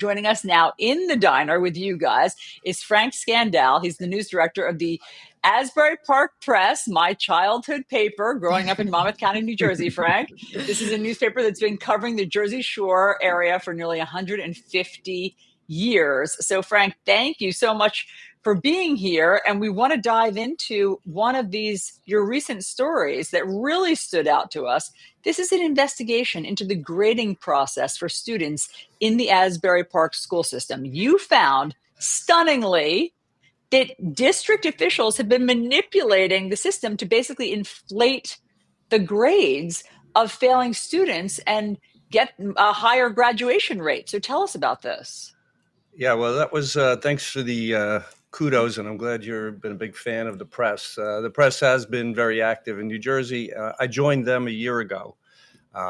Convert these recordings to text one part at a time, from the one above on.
Joining us now in the diner with you guys is Frank Scandale. He's the news director of the Asbury Park Press, my childhood paper growing up in Monmouth County, New Jersey, Frank. This is a newspaper that's been covering the Jersey Shore area for nearly 150 years. So, Frank, thank you so much for being here. And we want to dive into one of these, your recent stories that really stood out to us. This is an investigation into the grading process for students in the Asbury Park school system. You found, stunningly, that district officials have been manipulating the system to basically inflate the grades of failing students and get a higher graduation rate. So tell us about this. Yeah, well, that was thanks for the kudos, and I'm glad you've been a big fan of the press. The press has been very active in New Jersey. I joined them a year ago,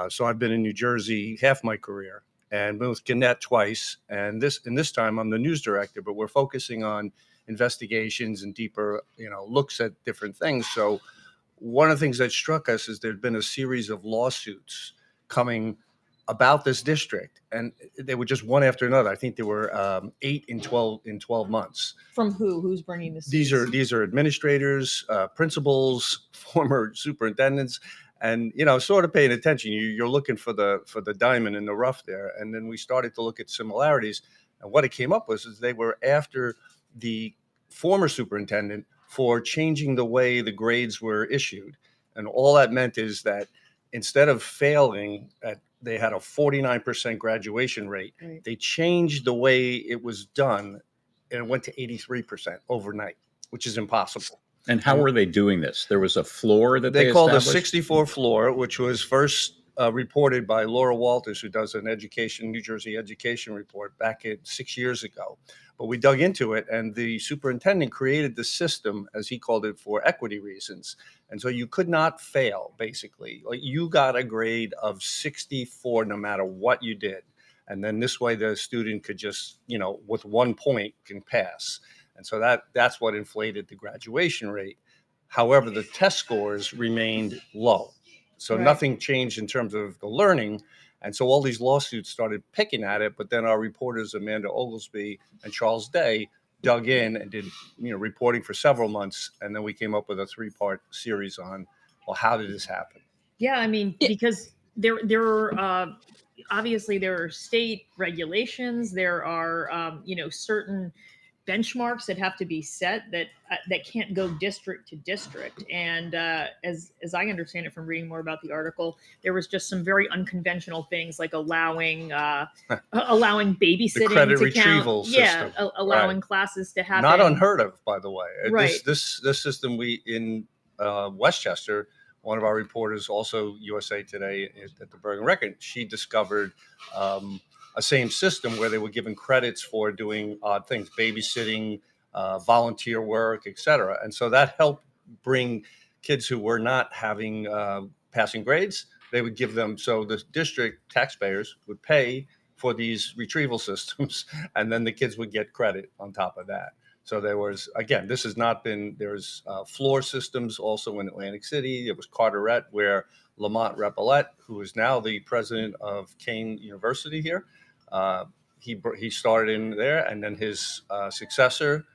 so I've been in New Jersey half my career, and been with Gannett twice. And this time I'm the news director, but we're focusing on investigations and deeper, looks at different things. So one of the things that struck us is there'd been a series of lawsuits coming about this district, and they were just one after another. I think there were 8 in 12 months. From who? Who's bringing this? These are administrators, principals, former superintendents, and sort of paying attention. You're looking for the diamond in the rough there. And then we started to look at similarities, and what it came up was is they were after the former superintendent for changing the way the grades were issued, and all that meant is that instead of failing they had a 49% graduation rate. Right. They changed the way it was done, and it went to 83% overnight, which is impossible. And how were they doing this? There was a floor that they called a established? 64 floor, which was first reported by Laura Walters, who does an New Jersey education report back 6 years ago. But we dug into it, and the superintendent created the system, as he called it, for equity reasons. And so you could not fail, basically. Like, you got a grade of 64 no matter what you did. And then this way the student could just, with 1 point can pass. And so that's what inflated the graduation rate. However, the test scores remained low. So right. Nothing changed in terms of the learning. And so all these lawsuits started picking at it. But then our reporters, Amanda Oglesby and Charles Day, dug in and did reporting for several months. And then we came up with a 3-part series on, well, how did this happen? Yeah, I mean, because there are obviously there are state regulations. There are certain benchmarks that have to be set that can't go district to district. And as I understand it from reading more about the article, there was just some very unconventional things like allowing babysitting, the credit to retrieval count. system. Yeah, allowing right. classes to happen. Not unheard of, by the way. Right. This system we in Westchester. One of our reporters, also USA Today at the Bergen Record, she discovered a same system where they were given credits for doing odd things, babysitting, volunteer work, etc. And so that helped bring kids who were not having passing grades. They would give them, so the district taxpayers would pay for these retrieval systems, and then the kids would get credit on top of that. So there was, again, this has not been, there's floor systems also in Atlantic City. There was Carteret, where Lamont Repillette, who is now the president of Kane University here, he started in there, and then his successor,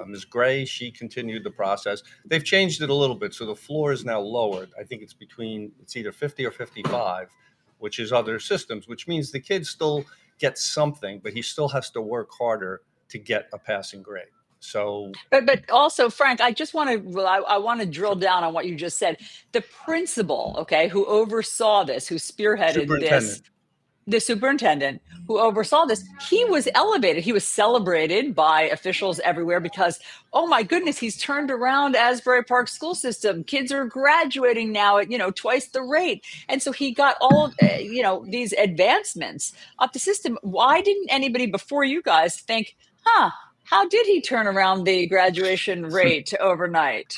Ms. Gray, she continued the process. They've changed it a little bit, so the floor is now lowered. I think it's either 50 or 55, which is other systems, which means the kid still gets something, but he still has to work harder to get a passing grade. So, but also, Frank, I just want to I want to drill down on what you just said. The principal, okay, who oversaw this, who spearheaded this, the superintendent who oversaw this, he was elevated. He was celebrated by officials everywhere because, oh my goodness, he's turned around Asbury Park school system. Kids are graduating now at twice the rate, and so he got all of these advancements up the system. Why didn't anybody before you guys think, how did he turn around the graduation rate overnight?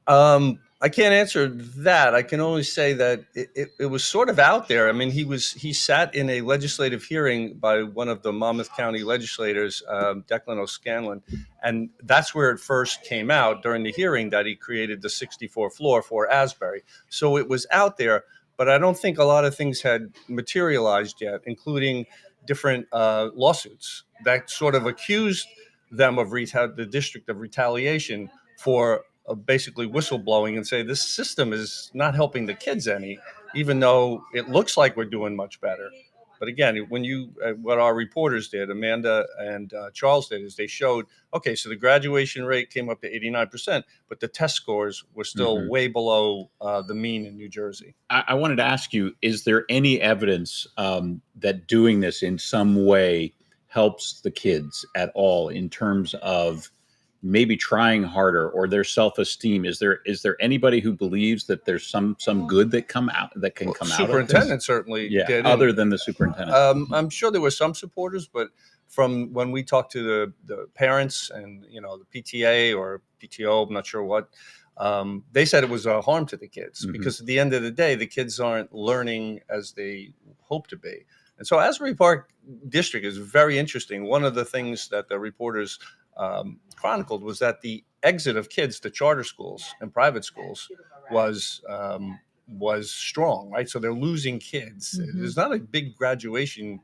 I can't answer that. I can only say that it was sort of out there. I mean, he sat in a legislative hearing by one of the Monmouth County legislators, Declan O'Scanlan, and that's where it first came out during the hearing that he created the 64 floor for Asbury. So it was out there, but I don't think a lot of things had materialized yet, including different lawsuits that sort of accused them of the district of retaliation for basically whistleblowing and say this system is not helping the kids any, even though it looks like we're doing much better. But again, when what our reporters did, Amanda and Charles did, is they showed, okay, so the graduation rate came up to 89%, but the test scores were still way below the mean in New Jersey. I wanted to ask you, is there any evidence that doing this in some way helps the kids at all in terms of maybe trying harder or their self-esteem? Is there anybody who believes that there's some good that come out that can come out of this? Superintendent certainly did. Other than the superintendent. I'm sure there were some supporters, but from when we talked to the parents and the PTA or PTO, I'm not sure what, they said it was a harm to the kids because at the end of the day, the kids aren't learning as they hope to be. And so Asbury Park District is very interesting. One of the things that the reporters chronicled was that the exit of kids to charter schools and private schools was strong, right? So they're losing kids. There's not a big graduation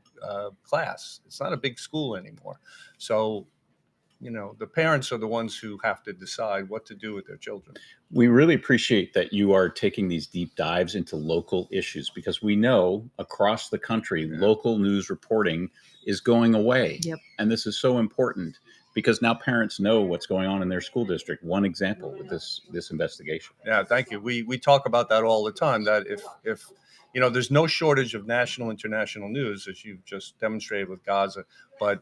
class. It's not a big school anymore. So, the parents are the ones who have to decide what to do with their children. We really appreciate that you are taking these deep dives into local issues because we know across the country, local news reporting is going away. Yep. And this is so important because now parents know what's going on in their school district. One example with this investigation. Yeah, thank you. We talk about that all the time, that if there's no shortage of national, international news, as you've just demonstrated with Gaza, but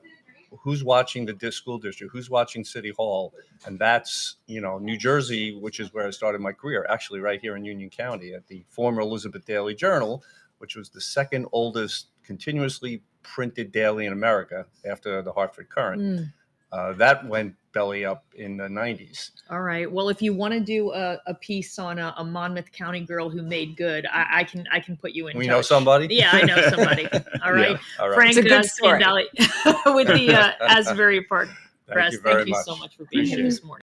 who's watching the school district, who's watching City Hall? And that's, New Jersey, which is where I started my career, actually right here in Union County at the former Elizabeth Daily Journal, which was the second oldest continuously printed daily in America after the Hartford Courant. That went belly up in the 90s. All right. Well, if you want to do a piece on a Monmouth County girl who made good, I can put you in touch. We know somebody? Yeah, I know somebody. All right. Yeah, all right. Frank It's a good story. Scandale with the Asbury Park Press. Thank you very Thank you much. so much for being Appreciate here it. this morning.